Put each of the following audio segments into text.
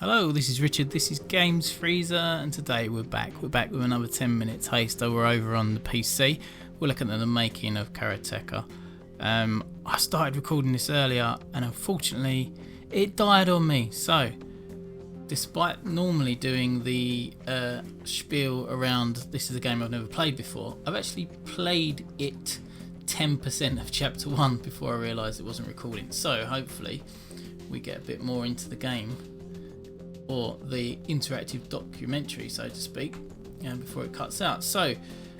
Hello, this is Richard, this is Games Freezer, and today we're back with another 10-minute taster. We're over on the PC. We're looking at the making of Karateka. I started recording this earlier and unfortunately it died on me. So, despite normally doing the spiel around this is a game I've never played before, I've actually played it 10% of chapter 1 before I realised it wasn't recording. So hopefully we get a bit more into the game, or the interactive documentary, so to speak, before it cuts out. So,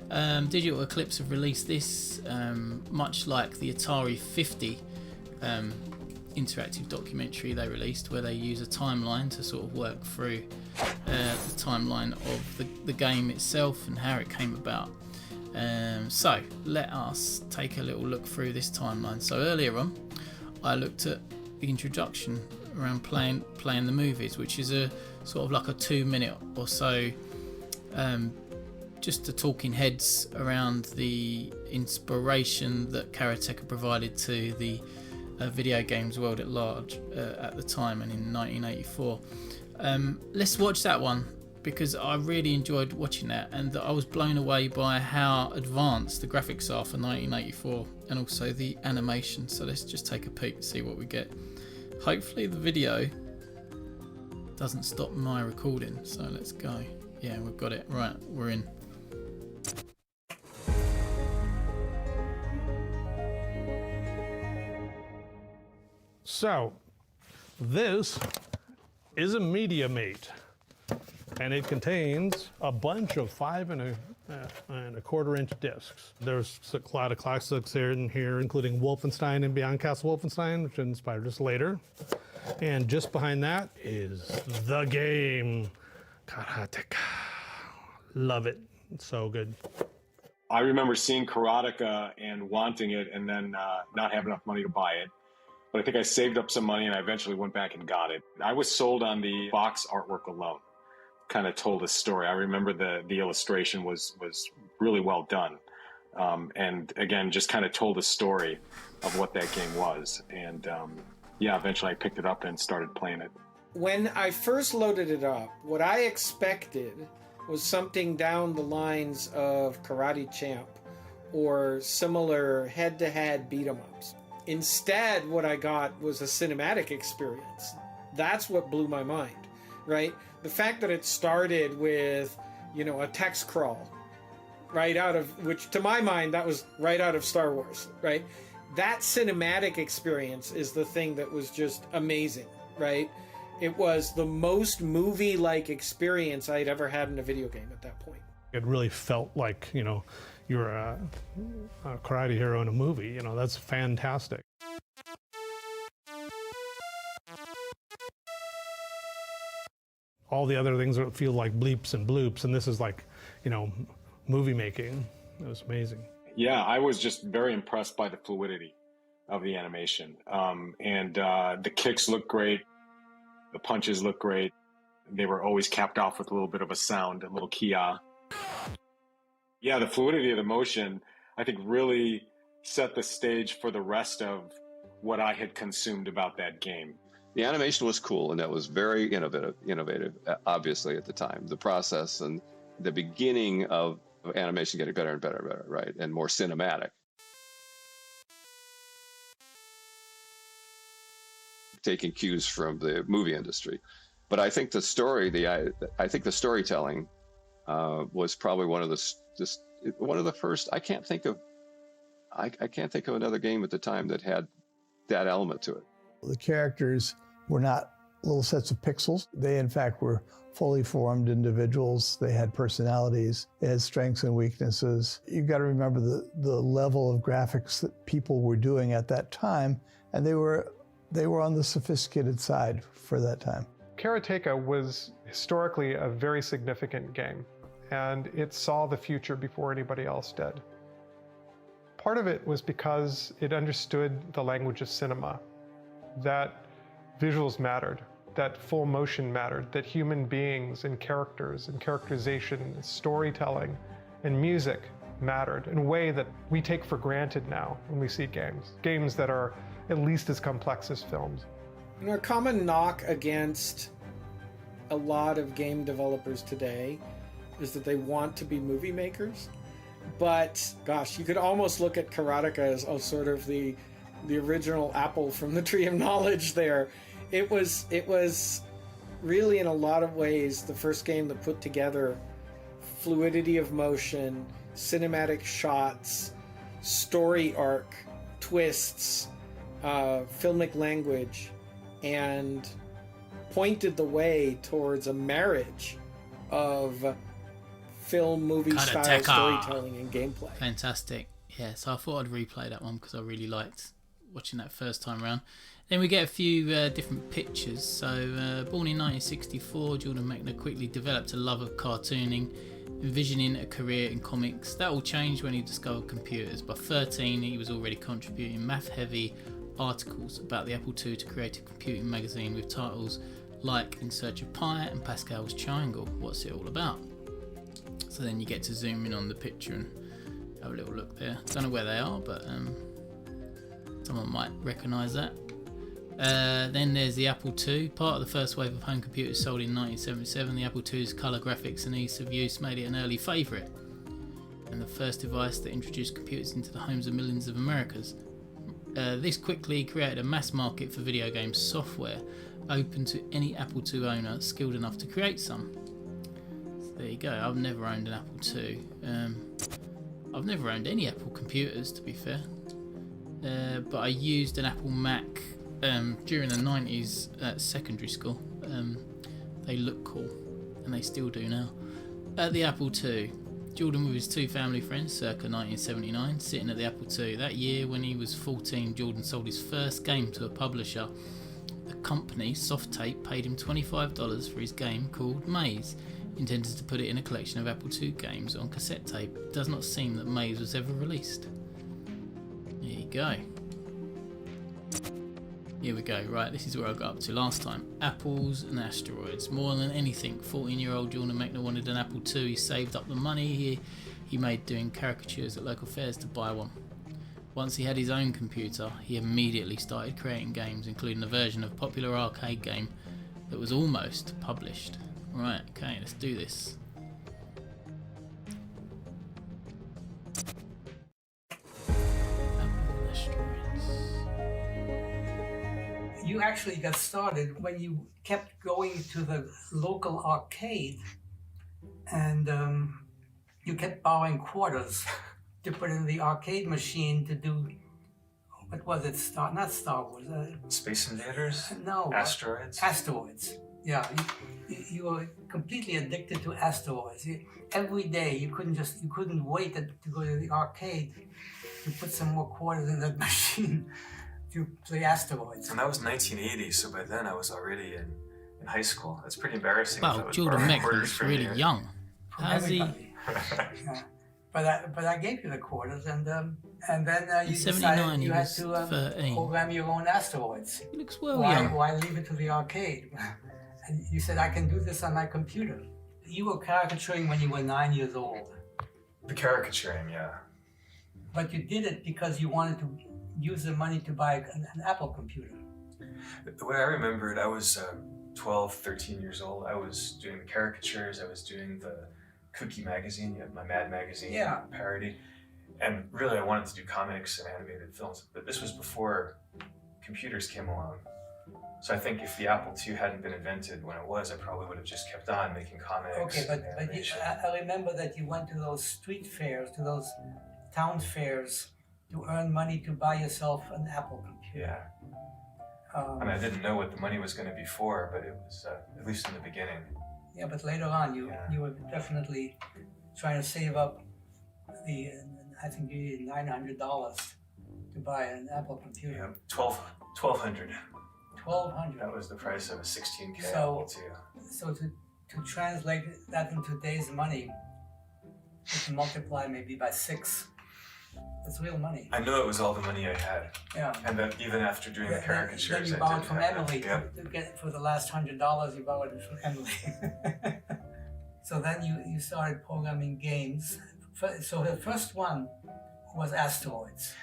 Digital Eclipse have released this, much like the Atari 50 interactive documentary they released, where they use a timeline to sort of work through the timeline of the game itself and how it came about. So, let us take a little look through this timeline. So earlier on, I looked at the introduction around playing the movies, which is a sort of like a 2-minute or so, just the talking heads around the inspiration that Karateka provided to the video games world at large at the time and in 1984. Let's watch that one, because I really enjoyed watching that, and I was blown away by how advanced the graphics are for 1984 and also the animation. So let's just take a peek and see what we get. Hopefully the video doesn't stop my recording, so let's go. Yeah, we've got it. Right, we're in. So, this is a media mate, and it contains a bunch of 5 and a quarter inch discs. There's a lot of classics in here, including Wolfenstein and Beyond Castle Wolfenstein, which inspired us later. And just behind that is the game, Karateka. Love it, it's so good. I remember seeing Karateka and wanting it, and then not have enough money to buy it. But I think I saved up some money and I eventually went back and got it. I was sold on the box artwork alone. Kind of told a story. I remember the illustration was really well done. And again, just kind of told a story of what that game was. And yeah, eventually I picked it up and started playing it. When I first loaded it up, what I expected was something down the lines of Karate Champ or similar head-to-head beat-em-ups. Instead, what I got was a cinematic experience. That's what blew my mind, right? The fact that it started with, a text crawl, right out of, which to my mind, that was right out of Star Wars, right? That cinematic experience is the thing that was just amazing, right? It was the most movie-like experience I'd ever had in a video game at that point. It really felt like, you're a karate hero in a movie. That's fantastic. All the other things feel like bleeps and bloops, and this is like, movie making. It was amazing. Yeah, I was just very impressed by the fluidity of the animation. And the kicks look great. The punches look great. They were always capped off with a little bit of a sound, a little kia. Yeah, the fluidity of the motion, I think, really set the stage for the rest of what I had consumed about that game. The animation was cool, and that was very innovative, obviously, at the time. The process and the beginning of animation getting better and better, right? And more cinematic. Taking cues from the movie industry. But I think the storytelling was probably one of the first. I can't think of another game at the time that had that element to it. The characters were not little sets of pixels. They, in fact, were fully formed individuals. They had personalities. They had strengths and weaknesses. You've got to remember the level of graphics that people were doing at that time, and they were on the sophisticated side for that time. Karateka was historically a very significant game, and it saw the future before anybody else did. Part of it was because it understood the language of cinema, that visuals mattered, that full motion mattered, that human beings and characters and characterization and storytelling and music mattered in a way that we take for granted now when we see games that are at least as complex as films. A common knock against a lot of game developers today is that they want to be movie makers. But gosh, you could almost look at Karateka as sort of the original apple from the tree of knowledge there. It was really, in a lot of ways, the first game that put together fluidity of motion, cinematic shots, story arc, twists, filmic language, and pointed the way towards a marriage of film, movie style Karateka. storytelling and gameplay. Fantastic. Yeah, so I thought I'd replay that one because I really liked watching that first time around. Then we get a few different pictures. So, born in 1964, Jordan Mechner quickly developed a love of cartooning, envisioning a career in comics. That all changed when he discovered computers. By 13, he was already contributing math-heavy articles about the Apple II to create a computing magazine with titles like In Search of Pi and Pascal's Triangle. What's it all about? So then you get to zoom in on the picture and have a little look there. Don't know where they are, but someone might recognise that. Then there's the Apple II. Part of the first wave of home computers sold in 1977, the Apple II's colour graphics and ease of use made it an early favourite, and the first device that introduced computers into the homes of millions of Americans. This quickly created a mass market for video game software, open to any Apple II owner skilled enough to create some. So there you go. I've never owned an Apple II. I've never owned any Apple computers, to be fair. But I used an Apple Mac during the 90s at secondary school. They look cool, and they still do now. At the Apple II, Jordan with his two family friends circa 1979, sitting at the Apple II. That year, when he was 14, Jordan sold his first game to a publisher. The company, Soft Tape, paid him $25 for his game called Maze, intended to put it in a collection of Apple II games on cassette tape. It does not seem that Maze was ever released. There you go. Here we go. Right, this is where I got up to last time. Apples and asteroids. More than anything, 14-year-old Jordan Mechner wanted an Apple II. He saved up the money he made doing caricatures at local fairs to buy one. Once he had his own computer, he immediately started creating games, including a version of a popular arcade game that was almost published. Right, okay, let's do this. You actually got started when you kept going to the local arcade and you kept borrowing quarters to put in the arcade machine to do, what was it, not Star Wars. Space Invaders? No. Asteroids? Asteroids, yeah. You were completely addicted to asteroids. Every day you couldn't wait to go to the arcade to put some more quarters in that machine. To play asteroids. And that was 1980, so by then I was already in high school. That's pretty embarrassing. Well, Jordan Mechner is really young. How's he? Yeah. But I gave you the quarters, and then you decided you had to program your own asteroids. He looks well young. Why leave it to the arcade? And you said, I can do this on my computer. You were caricaturing when you were 9 years old. The caricaturing, yeah. But you did it because you wanted to use the money to buy an Apple computer. The way I remember it, I was 12, 13 years old. I was doing the caricatures, I was doing the Cookie magazine, my Mad magazine parody. And really I wanted to do comics and animated films, but this was before computers came along. So I think if the Apple II hadn't been invented when it was, I probably would have just kept on making comics. Okay, but I remember that you went to those street fairs, to those town fairs, to earn money to buy yourself an Apple computer. Yeah. And I didn't know what the money was going to be for, but it was, at least in the beginning. Yeah, but later on, you were definitely trying to save up I think you needed $900 to buy an Apple computer. Yeah, $1,200. $1,200. That was the price of a 16K Apple II. So to translate that into today's money, you can multiply maybe by 6. That's real money. I knew it was all the money I had. Yeah. And that even after doing the caricatures, then you borrowed from Emily to get for the last $100. You borrowed it from Emily. So then you started programming games. So the first one was Asteroids.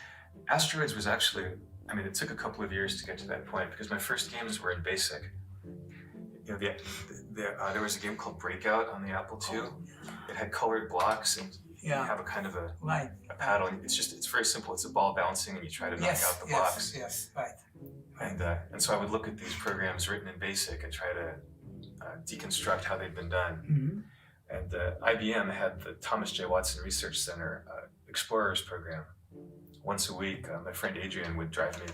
Asteroids was actually, it took a couple of years to get to that point because my first games were in BASIC. you know, there was a game called Breakout on the Apple II. It had colored blocks, and you have a kind of a paddle. And it's very simple. It's a ball bouncing, and you try to knock out the blocks. Yes, right. And so I would look at these programs written in BASIC and try to deconstruct how they'd been done. Mm-hmm. And IBM had the Thomas J. Watson Research Center Explorers program. Once a week, my friend Adrian would drive me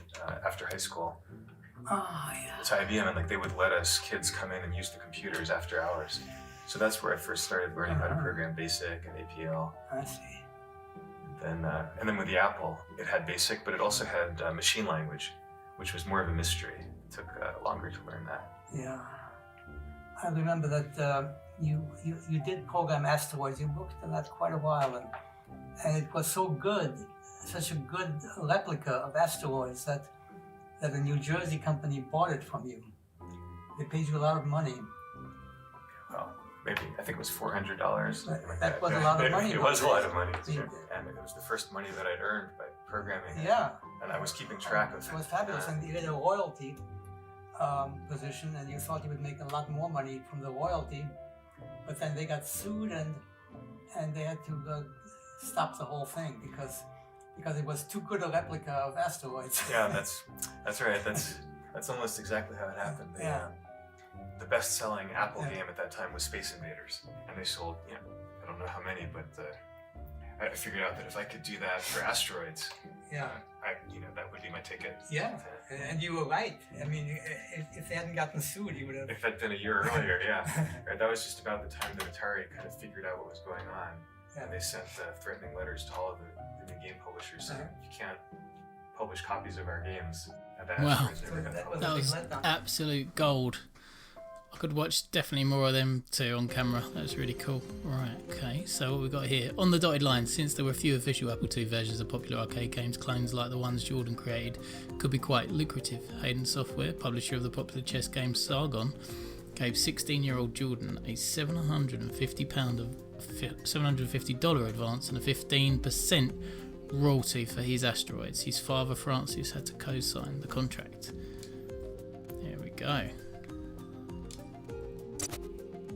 after high school to IBM, and like they would let us kids come in and use the computers after hours. So that's where I first started learning how to program BASIC and APL. I see. And then with the Apple, it had BASIC, but it also had machine language, which was more of a mystery. It took longer to learn that. Yeah. I remember that you did program asteroids. You worked on that quite a while, and it was so good, such a good replica of asteroids that a New Jersey company bought it from you. They paid you a lot of money. Well, maybe, I think it was $400. That was a lot of money. It was a lot of money, and it was the first money that I'd earned by programming. Yeah. And I was keeping track of it. It was fabulous, and you had a royalty position, and you thought you would make a lot more money from the royalty, but then they got sued, and they had to stop the whole thing because it was too good a replica of asteroids. Yeah, that's right. That's almost exactly how it happened. The best-selling Apple game at that time was Space Invaders, and they sold, I don't know how many, but I figured out that if I could do that for asteroids, that would be my ticket. Yeah, and you were right. I mean, if they hadn't gotten sued, you would have. If that'd been a year earlier, right, that was just about the time that Atari kind of figured out what was going on, and they sent threatening letters to all of the new game publishers saying you can't publish copies of our games. Wow, that was absolute gold. I could watch definitely more of them too on camera. That was really cool. Right, okay, so what we got here. On the dotted line, since there were few official Apple II versions of popular arcade games, clones like the ones Jordan created could be quite lucrative. Hayden Software, publisher of the popular chess game Sargon, gave 16-year-old Jordan a $750 advance and a 15% royalty for his asteroids. His father Francis had to co-sign the contract. Here we go.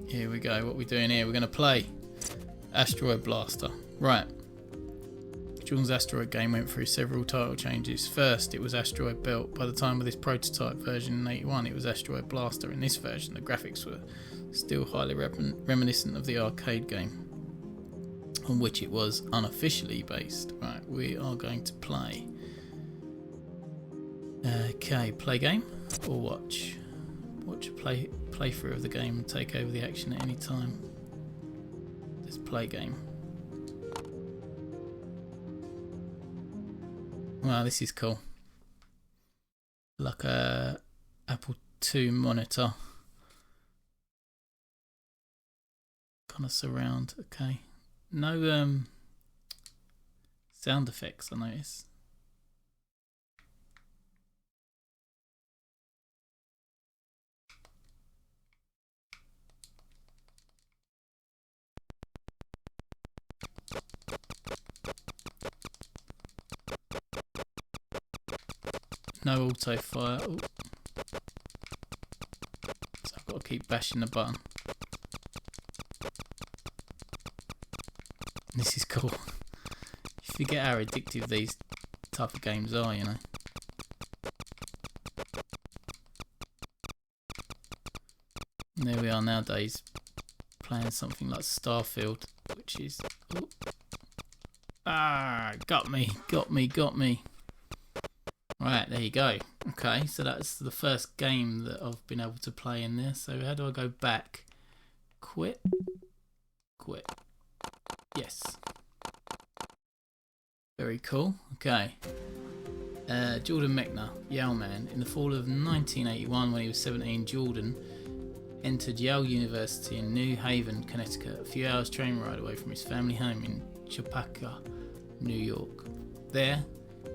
Here we go, what are we doing here? We're going to play Asteroid Blaster. Right. Jordan's Asteroid game went through several title changes. First, it was Asteroid Belt. By the time of this prototype version in 81, it was Asteroid Blaster. In this version, the graphics were still highly reminiscent of the arcade game, on which it was unofficially based. Right, we are going to play. Okay, play game or watch? Watch a playthrough of the game and take over the action at any time. Let's play game. Wow, this is cool. Like a Apple II monitor. Kind of surround, okay. No sound effects, I notice. No auto fire. Ooh. So I've got to keep bashing the button. This is cool. You forget how addictive these type of games are, you know. And there we are nowadays, playing something like Starfield, which is... Ooh. Ah, got me. Right, there you go. Okay, so that's the first game that I've been able to play in there. So how do I go back? Quit. Yes. Very cool. Okay. Jordan Mechner, Yale man. In the fall of 1981, when he was 17, Jordan entered Yale University in New Haven, Connecticut, a few hours train ride away from his family home in Chapaka, New York. There,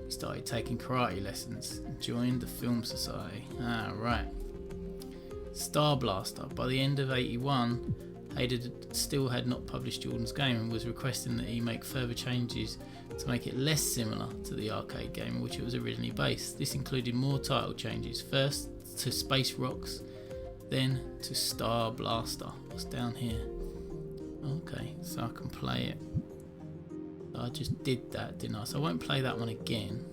he started taking karate lessons and joined the Film Society. Ah, right. Star Blaster. By the end of 81, Hayden still had not published Jordan's game and was requesting that he make further changes to make it less similar to the arcade game in which it was originally based. This included more title changes. First to Space Rocks then to Star Blaster. What's down here? Okay, so I can play it. I just did that, didn't I? So I won't play that one again.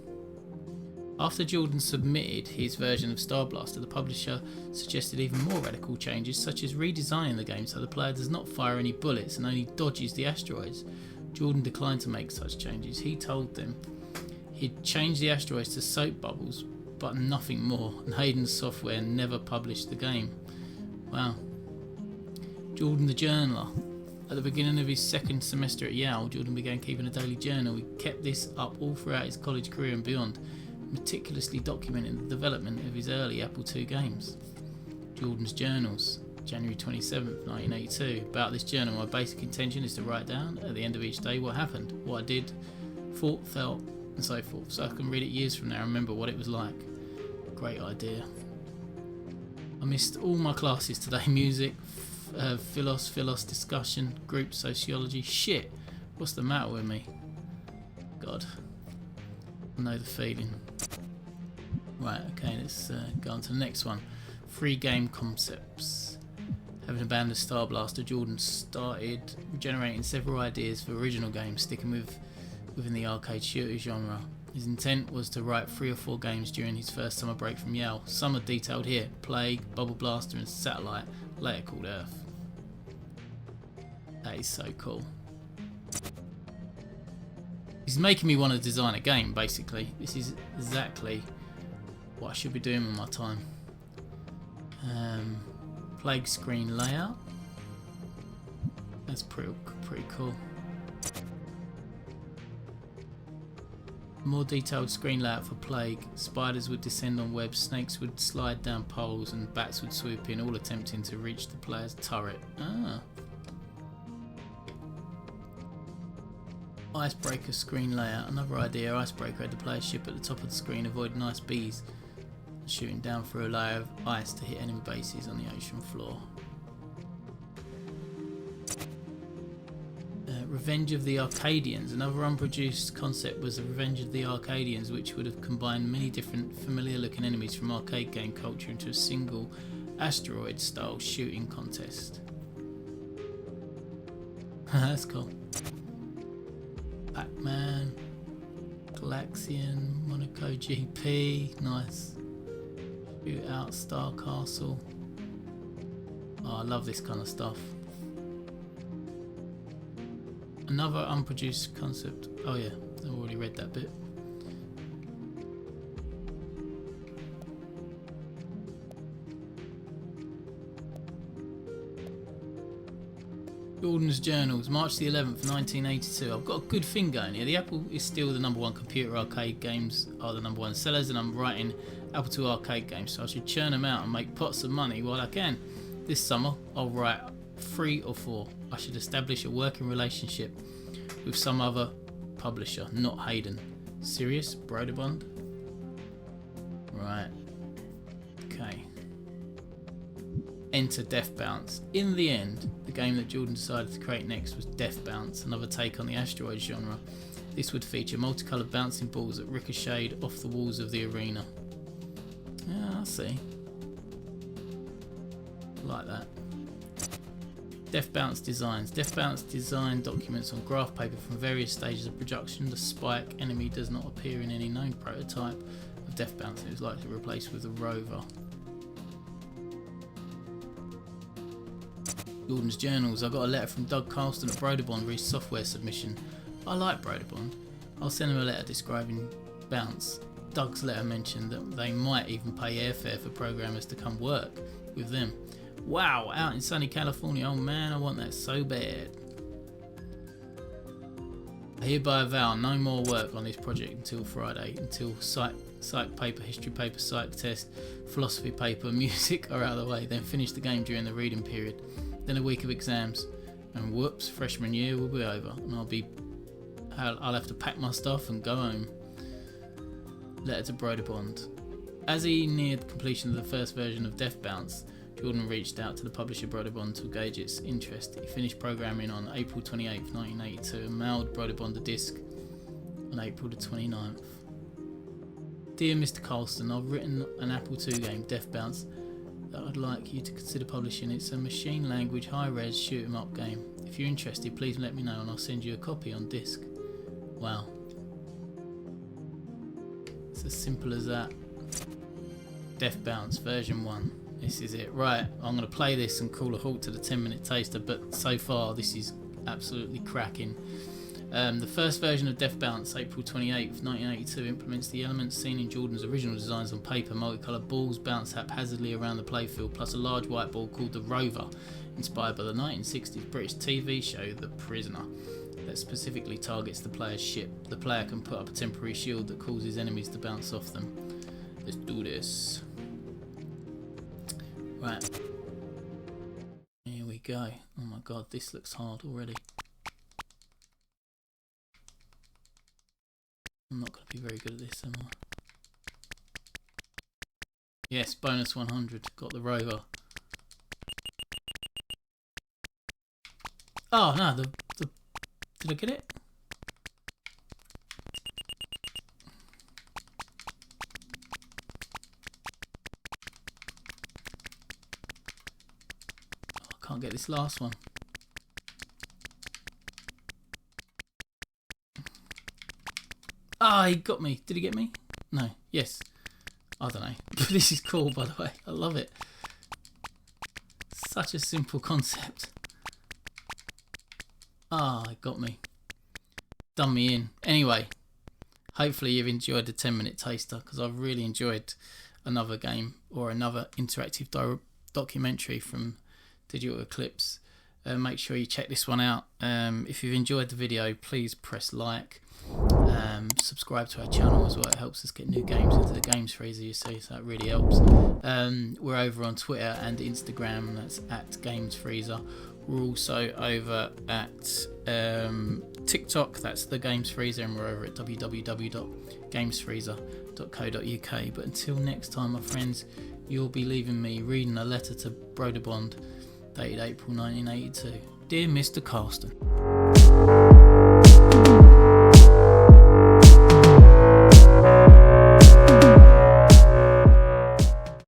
After Jordan submitted his version of Star Blaster, the publisher suggested even more radical changes, such as redesigning the game so the player does not fire any bullets and only dodges the asteroids. Jordan declined to make such changes. He told them he'd change the asteroids to soap bubbles, but nothing more, and Hayden's software never published the game. Wow. Jordan the Journaler. At the beginning of his second semester at Yale, Jordan began keeping a daily journal. He kept this up all throughout his college career and beyond, meticulously documenting the development of his early Apple II games. Jordan's Journals, January 27th, 1982. About this journal, my basic intention is to write down at the end of each day what happened, what I did, thought, felt, and so forth, so I can read it years from now and remember what it was like. Great idea. I missed all my classes today. Music, philos, discussion, group sociology. Shit, what's the matter with me? God, I know the feeling. Right, okay, let's go on to the next one. Free game concepts. Having abandoned Star Blaster, Jordan started generating several ideas for original games, sticking within the arcade shooter genre. His intent was to write 3 or 4 games during his first summer break from Yale. Some are detailed here: Plague, Bubble Blaster and Satellite, later called Earth. That is so cool. He's making me want to design a game, basically. This is exactly what I should be doing with my time. Plague screen layout. That's pretty cool. More detailed screen layout for Plague. Spiders would descend on webs, snakes would slide down poles, and bats would swoop in, all attempting to reach the player's turret. Icebreaker screen layout. Another idea: Icebreaker had the player's ship at the top of the screen, avoiding ice bees, shooting down through a layer of ice to hit enemy bases on the ocean floor. Revenge of the Arcadians. Another unproduced concept was the Revenge of the Arcadians, which would have combined many different familiar looking enemies from arcade game culture into a single asteroid style shooting contest. That's cool. Pac-Man, Galaxian, Monaco GP, nice. Shoot out Star Castle. Oh, I love this kind of stuff. Another unproduced concept. Oh yeah, I've already read that bit. Jordan's Journals, March the 11th, 1982. I've got a good thing going here. The Apple is still the #1 computer. Arcade games are the #1 sellers, and I'm writing Apple II arcade games, so I should churn them out and make pots of money while I can. This summer, I'll write 3 or 4. I should establish a working relationship with some other publisher, not Hayden. Serious? Brodebond? Right. Okay. Enter Death Bounce. In the end, the game that Jordan decided to create next was Death Bounce, another take on the asteroid genre. This would feature multicoloured bouncing balls that ricocheted off the walls of the arena. Yeah, I see. Like that. Death Bounce designs. Death Bounce design documents on graph paper from various stages of production. The spike enemy does not appear in any known prototype of Death Bounce. It was likely replaced with a rover. Jordan's Journals. I got a letter from Doug Carlston at Brodebond for his software submission. I like Brodebond. I'll send him a letter describing Bounce. Doug's letter mentioned that they might even pay airfare for programmers to come work with them. Wow, out in sunny California. Oh man, I want that so bad. I hereby vow no more work on this project until Friday, until psych paper, history paper, psych test, philosophy paper, music are out of the way, then finish the game during the reading period, then a week of exams, and whoops, freshman year will be over, and I'll have to pack my stuff and go home. Letter to Brodebond. As he neared completion of the first version of Death Bounce, Jordan reached out to the publisher Brodebond to gauge its interest. He finished programming on April 28th, 1982 and mailed Brodebond a disc on April the 29th. Dear Mr. Carlston, I've written an Apple II game, Death Bounce, that I'd like you to consider publishing. It's a machine language, high-res shoot 'em up game. If you're interested, please let me know and I'll send you a copy on disc. Wow. It's as simple as that. Death Bounce version 1. This is it. Right, I'm going to play this and call a halt to the 10-minute taster, but so far this is absolutely cracking. The first version of Death Bounce, April 28th, 1982, implements the elements seen in Jordan's original designs on paper. Multicoloured balls bounce haphazardly around the playfield, plus a large white ball called the Rover, inspired by the 1960s British TV show The Prisoner, that specifically targets the player's ship. The player can put up a temporary shield that causes enemies to bounce off them. Let's do this. Right. Here we go. Oh my god, this looks hard already. I'm not going to be very good at this, am I? Yes, bonus 100. Got the Rover. Oh no, did I get it? Oh, I can't get this last one. Ah, he got me. Did he get me? No. Yes. I don't know. This is cool, by the way. I love it. Such a simple concept. Ah, it got me. Done me in. Anyway, hopefully you've enjoyed the 10-minute taster, because I've really enjoyed another game or another interactive documentary from Digital Eclipse. Make sure you check this one out. If you've enjoyed the video, please press like. Subscribe to our channel as well. It helps us get new games into the games freezer, you see, so that really helps. We're over on Twitter and Instagram, that's at Games Freezer. We're also over at TikTok, that's the Games Freezer, and we're over at www.gamesfreezer.co.uk. But until next time, my friends, you'll be leaving me reading a letter to Broderbond dated April 1982. Dear Mr. Carston.